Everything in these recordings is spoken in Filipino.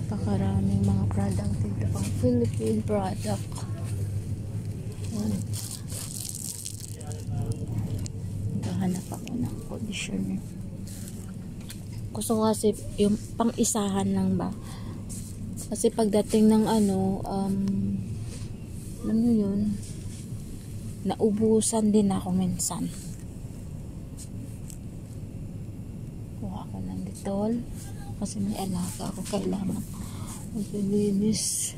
Napakaraming mga product dito pang Philippine product. Hanap ako ng conditioner. Gusto ko kasi yung pang-isahan lang ba. Kasi pagdating ng ano, alam nyo yun, naubusan din ako minsan. Kuha ko ng Dettol. Kasi may alaga ako, kailangan maglinis.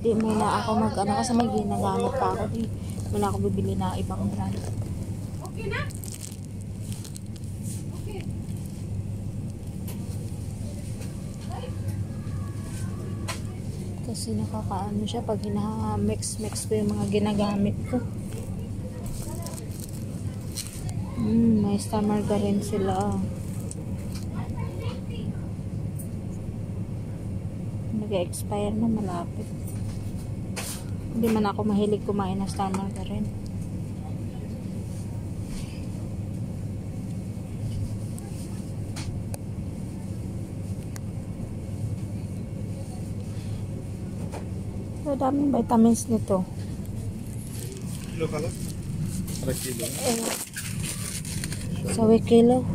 Hindi muna ako mag-ano kasi may ginagamit pa ako. Di muna ako bibili na ibang brand. Okay na? Okay. Kasi nakakaano siya pag hina-mix ko yung mga ginagamit ko. May star margarine sila. Nag-expire na, malapit. Hindi man ako mahilig kumain ng star margarine. So, daming vitamins nito. Kilo pala? Para kilo? Sawi kilo.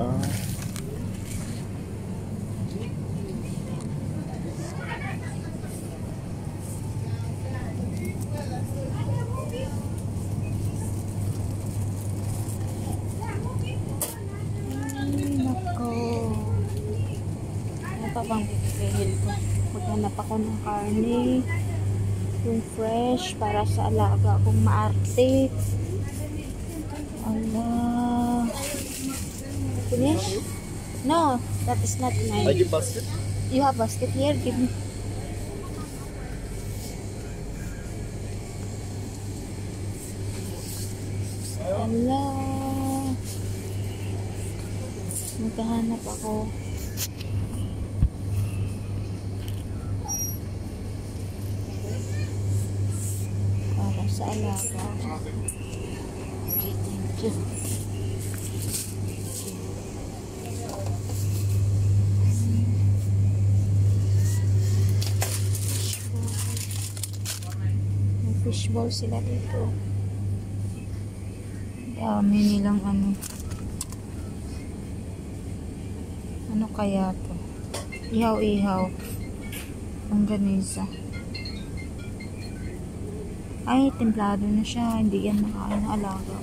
Bang bibigil ko. Maghanap ako ng karne yung fresh para sa alaga akong maarte. Allah. Finish? No, that is not mine. I give basket. You have basket here? Give me. Allah. Maghahanap ako. Sa alaga. Okay, thank you. May fishball sila dito. Dami nilang ano. Ano kaya to? Ihaw-ihaw. Ang ganisa. Ay, templado na siya. Hindi yan makain na alaga.